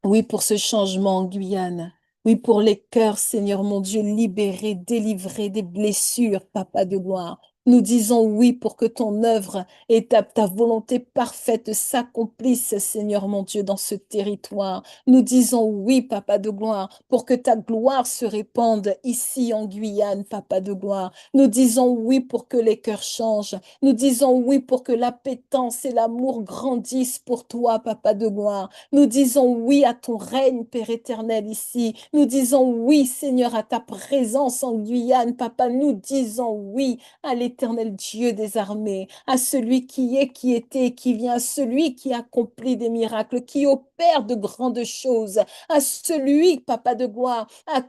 Oui, pour ce changement en Guyane. Oui, pour les cœurs, Seigneur mon Dieu, libérés, délivrés des blessures, Papa de gloire. Nous disons oui pour que ton œuvre et ta volonté parfaite s'accomplissent, Seigneur mon Dieu, dans ce territoire. Nous disons oui, Papa de gloire, pour que ta gloire se répande ici en Guyane, Papa de gloire. Nous disons oui pour que les cœurs changent. Nous disons oui pour que l'appétence et l'amour grandissent pour toi, Papa de gloire. Nous disons oui à ton règne, Père éternel, ici. Nous disons oui, Seigneur, à ta présence en Guyane, Papa. Nous disons oui à l'éternel Dieu des armées, à celui qui est, qui était et qui vient, à celui qui accomplit des miracles, qui opère de grandes choses, à celui, Papa de gloire, à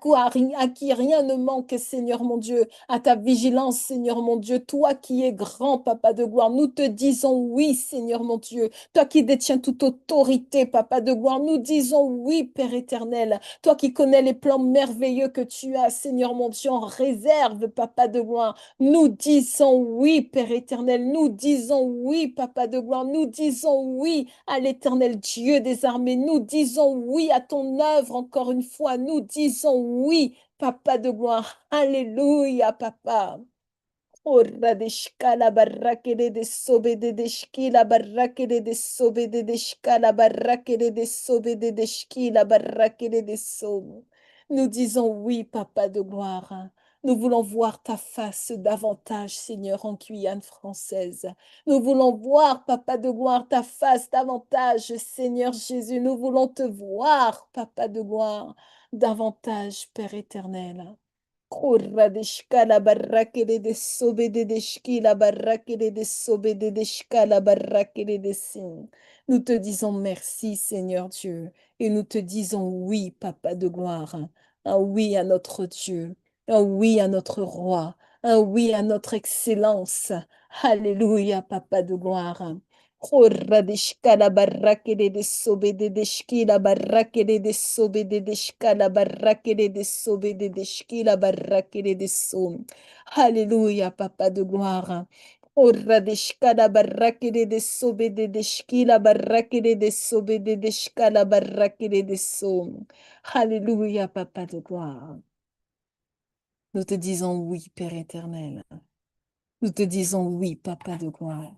qui rien ne manque, Seigneur mon Dieu, à ta vigilance, Seigneur mon Dieu, toi qui es grand, Papa de gloire, nous te disons oui, Seigneur mon Dieu, toi qui détiens toute autorité, Papa de gloire, nous disons oui, Père éternel, toi qui connais les plans merveilleux que tu as, Seigneur mon Dieu, en réserve, Papa de gloire, nous disons oui, Père éternel, nous disons oui, Papa de gloire, nous disons oui à l'éternel Dieu des armées, nous disons oui à ton œuvre encore une fois, nous disons oui, Papa de gloire, Alléluia, Papa. Ora de shkala barrakede de sobede de shkila barrakede de sobede de shkala barrakede de sobede de shkila barrakede de sob. Nous disons oui, Papa de gloire. Nous voulons voir ta face davantage, Seigneur, en Guyane française. Nous voulons voir, Papa de gloire, ta face davantage, Seigneur Jésus. Nous voulons te voir, Papa de gloire, davantage, Père éternel. Kurradishka la barrakere de sobede de shki la barrakere de sobede de shka la barrakere de sin. Nous te disons merci, Seigneur Dieu, et nous te disons oui, Papa de gloire, un oui à notre Dieu, un oui à notre roi, un oui à notre excellence. Alléluia, Papa de gloire. Kurradishka la barrakere de sobede de shki la barrakere de sobede de shka la barrakere de sobede de shki la barrakere de som. Alléluia, Papa de gloire. Kurradishka la barrakere de sobede de shki la barrakere de sobede de shka la barrakere de som. Alléluia, Papa de gloire. Nous te disons oui, Père éternel. Nous te disons oui, Papa de gloire.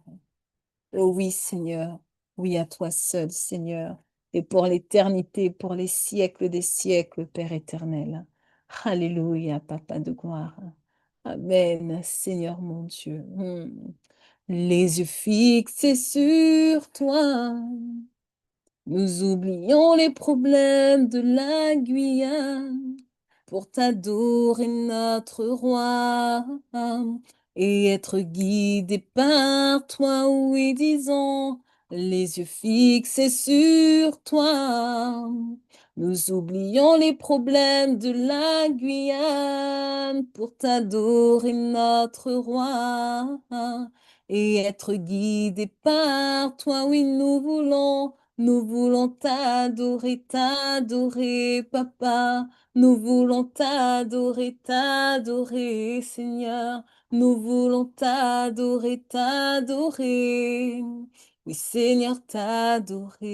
Oh oui, Seigneur. Oui, à toi seul, Seigneur. Et pour l'éternité, pour les siècles des siècles, Père éternel. Alléluia, Papa de gloire. Amen, Seigneur mon Dieu. Les yeux fixés sur toi. Nous oublions les problèmes de la Guyane pour t'adorer notre roi et être guidés par toi, oui, disons, les yeux fixés sur toi. Nous oublions les problèmes de la Guyane pour t'adorer notre roi et être guidés par toi, oui, nous voulons t'adorer, t'adorer, papa. Nous voulons t'adorer, t'adorer, Seigneur. Nous voulons t'adorer, t'adorer. Oui, Seigneur, t'adorer.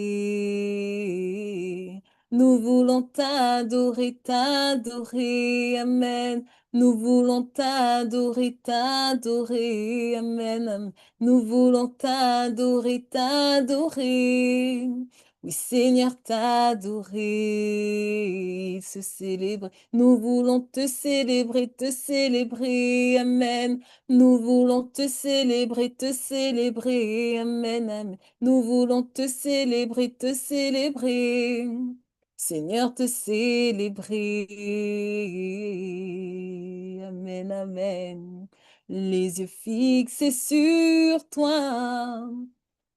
Nous voulons t'adorer, t'adorer. Amen. Nous voulons t'adorer, t'adorer. Amen. Amen. Nous voulons t'adorer, t'adorer. Oui, Seigneur, t'adorer, se célébrer. Nous voulons te célébrer, te célébrer. Amen. Nous voulons te célébrer, te célébrer. Amen, amen. Nous voulons te célébrer, te célébrer. Seigneur, te célébrer. Amen, amen. Les yeux fixés sur toi.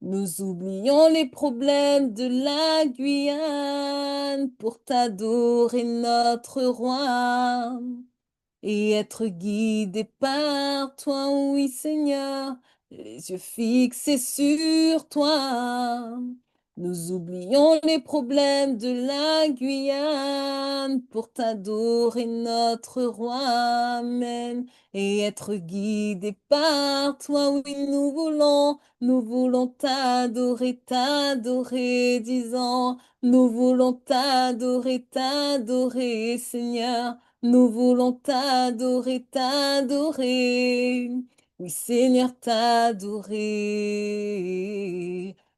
Nous oublions les problèmes de la Guyane pour t'adorer notre roi et être guidé par toi, oui Seigneur, les yeux fixés sur toi. Nous oublions les problèmes de la Guyane pour t'adorer notre roi, Amen, et être guidé par toi, oui nous voulons t'adorer, t'adorer, disant, nous voulons t'adorer, t'adorer, Seigneur. Nous voulons t'adorer, t'adorer. Oui, Seigneur, t'adorer.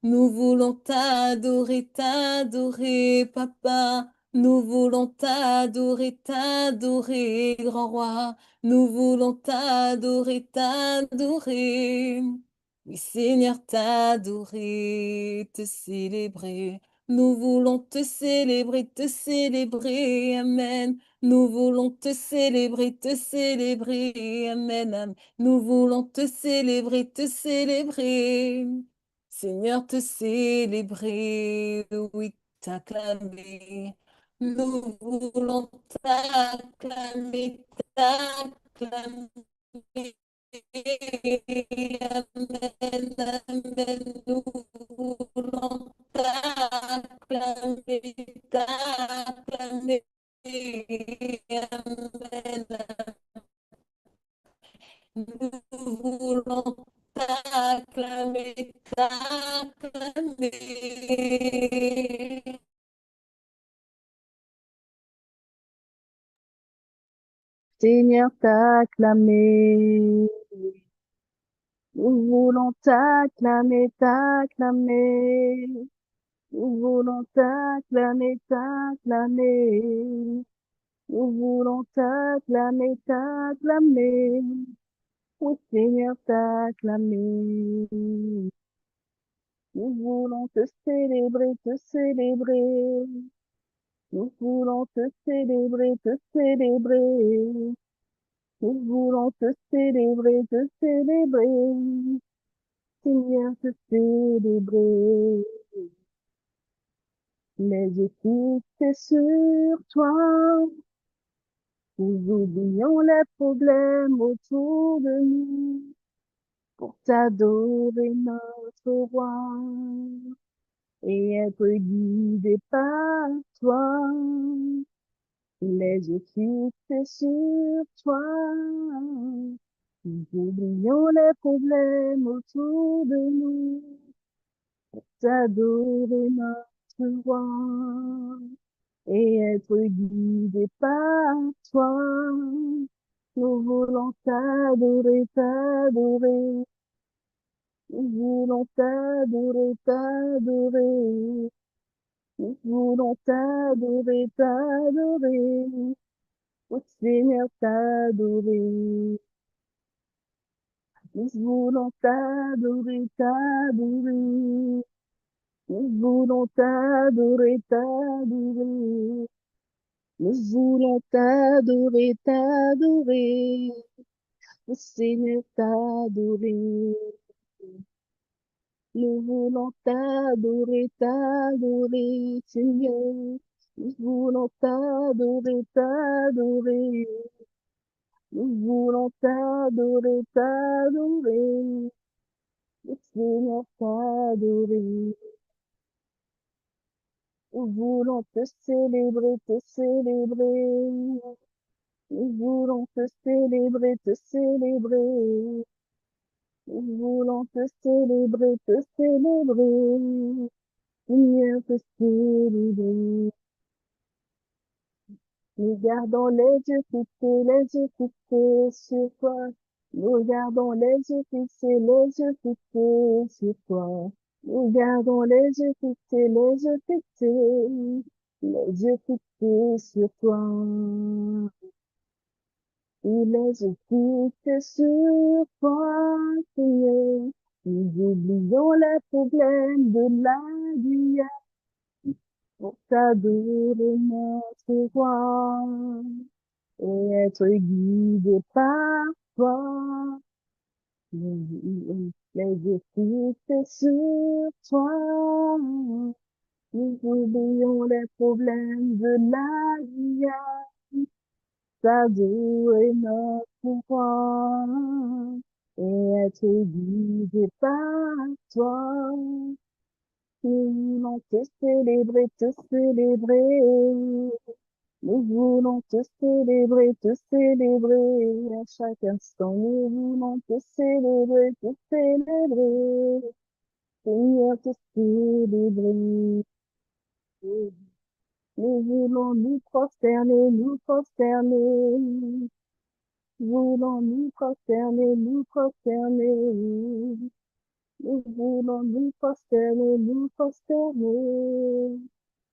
Nous voulons t'adorer, t'adorer, Papa. Nous voulons t'adorer, t'adorer, grand roi. Nous voulons t'adorer, t'adorer. Oui, Seigneur, t'adorer, te célébrer. Nous voulons te célébrer, Amen. Nous voulons te célébrer, Amen, Amen. Nous voulons te célébrer. Seigneur, te célébrer, oui, t'acclamer. Nous voulons t'acclamer, t'acclamer. Amen, amen, nous voulons t'acclamer, t'acclamer. Amen, nous voulons t'acclamer, t'acclamer. Seigneur, t'acclamer. Nous voulons t'acclamer, t'acclamer. Nous voulons t'acclamer, t'acclamer. Nous voulons t'acclamer, t'acclamer. Oui, Seigneur, t'acclamer. Nous voulons te célébrer, te célébrer. Nous voulons te célébrer, te célébrer. Nous voulons te célébrer, te célébrer. Seigneur, te célébrer. Les yeux fixés sur toi. Nous oublions les problèmes autour de nous pour t'adorer notre roi et être guidé par toi. Les yeux fixés sur toi. Nous oublions les problèmes autour de nous pour t'adorer notre roi et être guidé par toi. Nous voulons t'adorer, t'adorer. Nous voulons t'adorer, t'adorer. Nous voulons t'adorer, t'adorer. Oh Seigneur, t'adorer. Nous voulons t'adorer, t'adorer. Nous voulons t'adorer, t'adorer. Nous voulons t'adorer, t'adorer. Le Seigneur t'adorer. Nous voulons t'adorer, t'adorer, Seigneur. Nous voulons t'adorer, t'adorer. Nous voulons t'adorer, t'adorer. Le Seigneur t'adorer. Nous voulons te célébrer, te célébrer. Nous voulons te célébrer, te célébrer. Nous voulons te célébrer, te célébrer. Seigneur, te célébrer. Nous gardons les yeux fixés sur toi. Nous gardons les yeux fixés sur toi. Nous gardons les yeux fixés, les yeux fixés sur toi. Et les yeux fixés sur toi, Seigneur. Nous oublions les problèmes de la vie pour t'adorer notre roi et être guidé par toi. Les yeux fixés sur toi. Nous oublions les problèmes de la vie, t'adorer notre roi et être guidé par toi. Nous voulons te célébrer, te célébrer. Nous voulons te célébrer à chaque instant. Nous voulons te célébrer. Seigneur, te célébrer. Nous voulons nous prosterner, nous prosterner. Nous voulons nous prosterner, nous prosterner. Nous voulons nous prosterner, nous prosterner.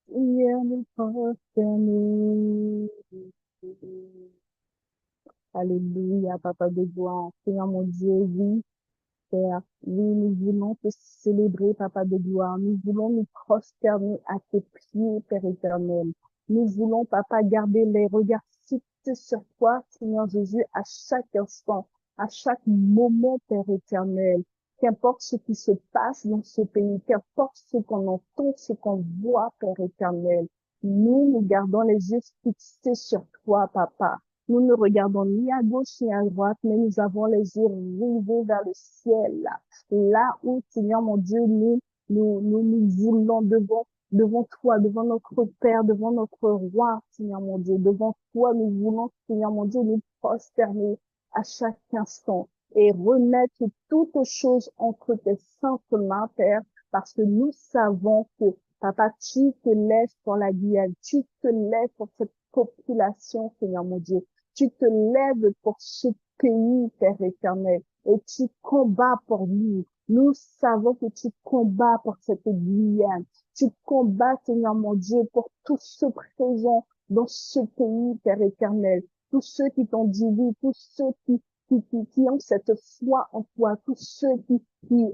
Seigneur, nous prosterner. Alléluia, Papa de gloire. Seigneur mon Dieu, oui. Père. Oui, nous voulons te célébrer, Papa de gloire. Nous voulons nous prosterner à tes pieds, Père éternel. Nous voulons, Papa, garder les regards fixés sur toi, Seigneur Jésus, à chaque instant, à chaque moment, Père éternel. Qu'importe ce qui se passe dans ce pays, qu'importe ce qu'on entend, ce qu'on voit, Père éternel. Nous gardons les yeux fixés sur toi, Papa. Nous ne regardons ni à gauche ni à droite, mais nous avons les yeux rivés vers le ciel, là où, Seigneur mon Dieu, nous voulons devant toi, devant notre Père, devant notre Roi, Seigneur mon Dieu, devant toi, nous voulons, Seigneur mon Dieu, nous prosterner à chaque instant et remettre toutes choses entre tes saintes mains, Père, parce que nous savons que, Papa, tu te lèves pour la Guyane, tu te lèves pour cette population, Seigneur mon Dieu. Tu te lèves pour ce pays, Père éternel, et tu combats pour nous. Nous savons que tu combats pour cette Guyane. Tu combats, Seigneur mon Dieu, pour tous ceux présents dans ce pays, Père éternel. Tous ceux qui t'ont dit oui, tous ceux qui ont cette foi en toi, tous ceux qui prennent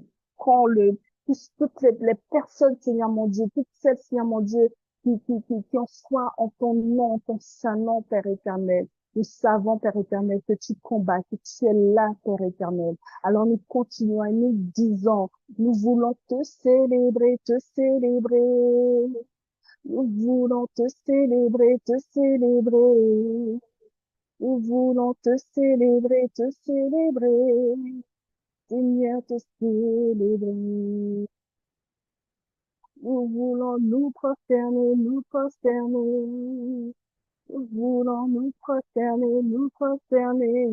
toutes les personnes, Seigneur mon Dieu, toutes celles, Seigneur mon Dieu, qui ont foi en ton nom, en ton saint nom, Père éternel. Nous savons, Père éternel, que tu combats, que tu es là, Père éternel. Alors nous continuons et nous disons, nous voulons te célébrer, te célébrer. Nous voulons te célébrer, te célébrer. Nous voulons te célébrer, te célébrer. Seigneur, te célébrer. Nous voulons nous prosterner, nous prosterner. Nous voulons nous prosterner, nous prosterner.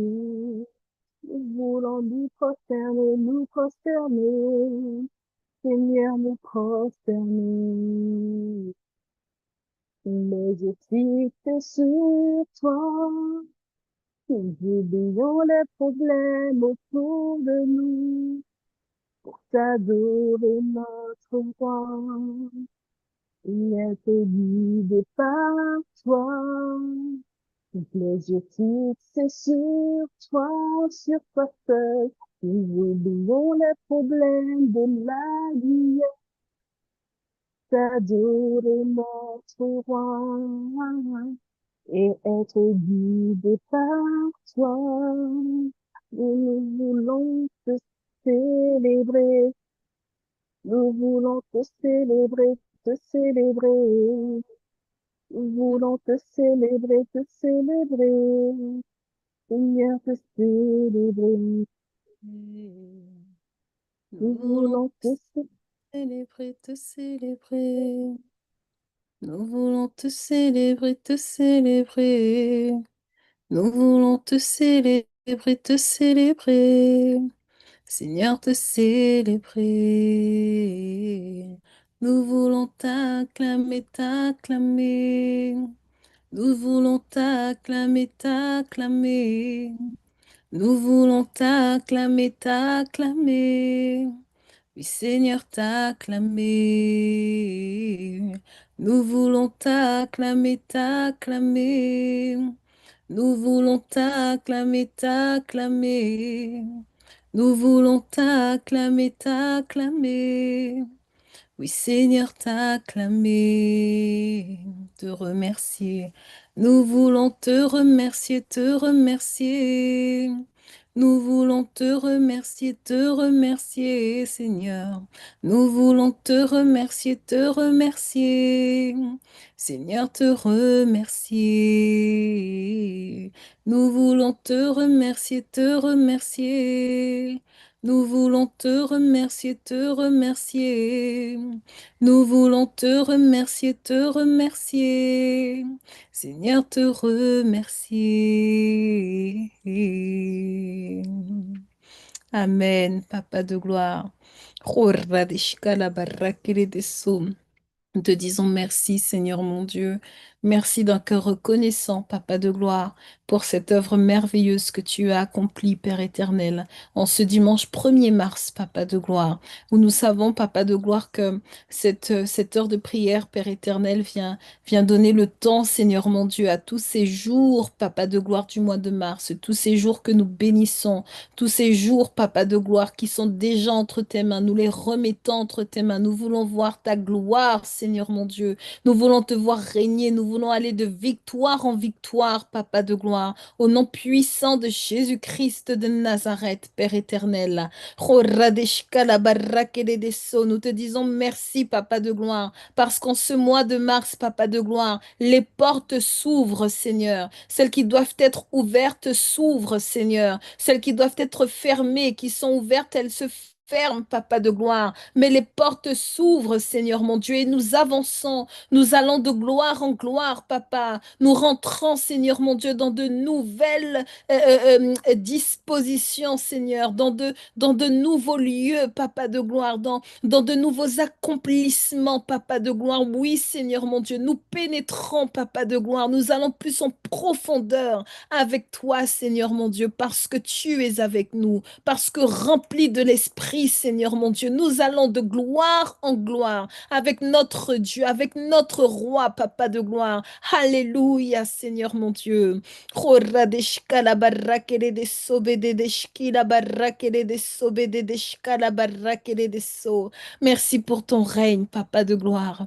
Nous voulons nous prosterner, nous prosterner. Seigneur, nous prosterner. Les yeux fixés sur toi. Nous oublions les problèmes autour de nous pour t'adorer notre roi. Il est guidé par toi. Les yeux fixés sur toi seul. Nous oublions les problèmes de la vie, t'adorer notre roi et être guidé par toi. Nous voulons te célébrer, nous voulons te célébrer, te célébrer. Nous voulons te célébrer. Seigneur, te célébrer. Nous Nous voulons voulons te te célébrer. célébrer, te célébrer. Nous voulons te célébrer, te célébrer. Nous voulons te célébrer, te célébrer. Seigneur, te célébrer. Nous voulons t'acclamer, t'acclamer. Nous voulons t'acclamer, t'acclamer. Nous voulons t'acclamer, t'acclamer. Oui, Seigneur, t'acclamer. Nous voulons t'acclamer, t'acclamer. Nous voulons t'acclamer, t'acclamer. Nous voulons t'acclamer, t'acclamer. Oui, Seigneur, t'acclamer, te remercier. Nous voulons te remercier, te remercier. Nous voulons te remercier, Seigneur. Nous voulons te remercier, te remercier. Seigneur, te remercier. Nous voulons te remercier, te remercier. Nous voulons te remercier, te remercier. Nous voulons te remercier, te remercier. Seigneur, te remercier. Amen, Papa de gloire. Nous te disons merci, Seigneur mon Dieu. Merci d'un cœur reconnaissant, Papa de gloire, pour cette œuvre merveilleuse que tu as accomplie, Père éternel, en ce dimanche 1er mars, Papa de gloire, où nous savons, Papa de gloire, que cette heure de prière, Père éternel, vient donner le temps, Seigneur mon Dieu, à tous ces jours, Papa de gloire, du mois de mars, tous ces jours que nous bénissons, tous ces jours, Papa de gloire, qui sont déjà entre tes mains, nous les remettons entre tes mains. Nous voulons voir ta gloire, Seigneur mon Dieu. Nous voulons te voir régner. Nous voulons aller de victoire en victoire, Papa de gloire. Au nom puissant de Jésus-Christ de Nazareth, Père éternel. Nous te disons merci, Papa de gloire, parce qu'en ce mois de mars, Papa de gloire, les portes s'ouvrent, Seigneur. Celles qui doivent être ouvertes s'ouvrent, Seigneur. Celles qui doivent être fermées, qui sont ouvertes, elles se ferment, Papa de gloire. Mais les portes s'ouvrent, Seigneur mon Dieu, et nous avançons. Nous allons de gloire en gloire, Papa. Nous rentrons, Seigneur mon Dieu, dans de nouvelles dispositions, Seigneur, dans de nouveaux lieux, Papa de gloire, dans de nouveaux accomplissements, Papa de gloire. Oui, Seigneur mon Dieu, nous pénétrons, Papa de gloire. Nous allons plus en profondeur avec toi, Seigneur mon Dieu, parce que tu es avec nous, parce que rempli de l'Esprit, Seigneur mon Dieu, nous allons de gloire en gloire avec notre Dieu, avec notre roi, Papa de gloire. Alléluia, Seigneur mon Dieu. Horadeshka la barakere de sobede de shki la barakere de sobede de shka la barakere de so. Merci pour ton règne, Papa de gloire.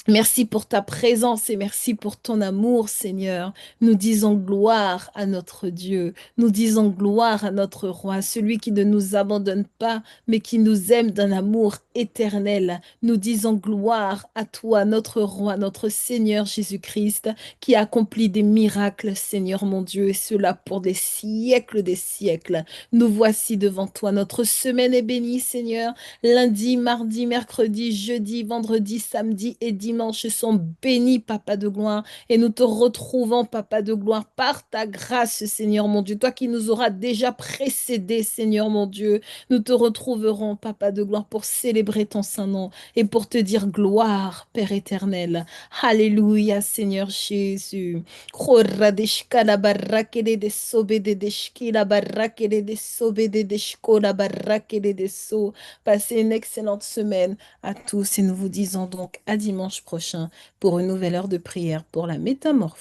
Merci pour ta présence et merci pour ton amour, Seigneur. Nous disons gloire à notre Dieu. Nous disons gloire à notre roi, celui qui ne nous abandonne pas, mais qui nous aime d'un amour éternel. Nous disons gloire à toi, notre roi, notre Seigneur Jésus-Christ, qui accomplit des miracles, Seigneur mon Dieu, et cela pour des siècles des siècles. Nous voici devant toi. Notre semaine est bénie, Seigneur. Lundi, mardi, mercredi, jeudi, vendredi, samedi et dimanche sont bénis, Papa de gloire. Et nous te retrouvons, Papa de gloire, par ta grâce, Seigneur mon Dieu. Toi qui nous auras déjà précédés, Seigneur mon Dieu. Nous te retrouverons, Papa de gloire, pour célébrer ton saint nom et pour te dire gloire, Père éternel. Alléluia, Seigneur Jésus. Koradeshka la barakele de sobede de shki la barakele de sobede de shko la barakele de so. Passez une excellente semaine à tous et nous vous disons donc à dimanche prochain pour une nouvelle heure de prière pour la métamorphose.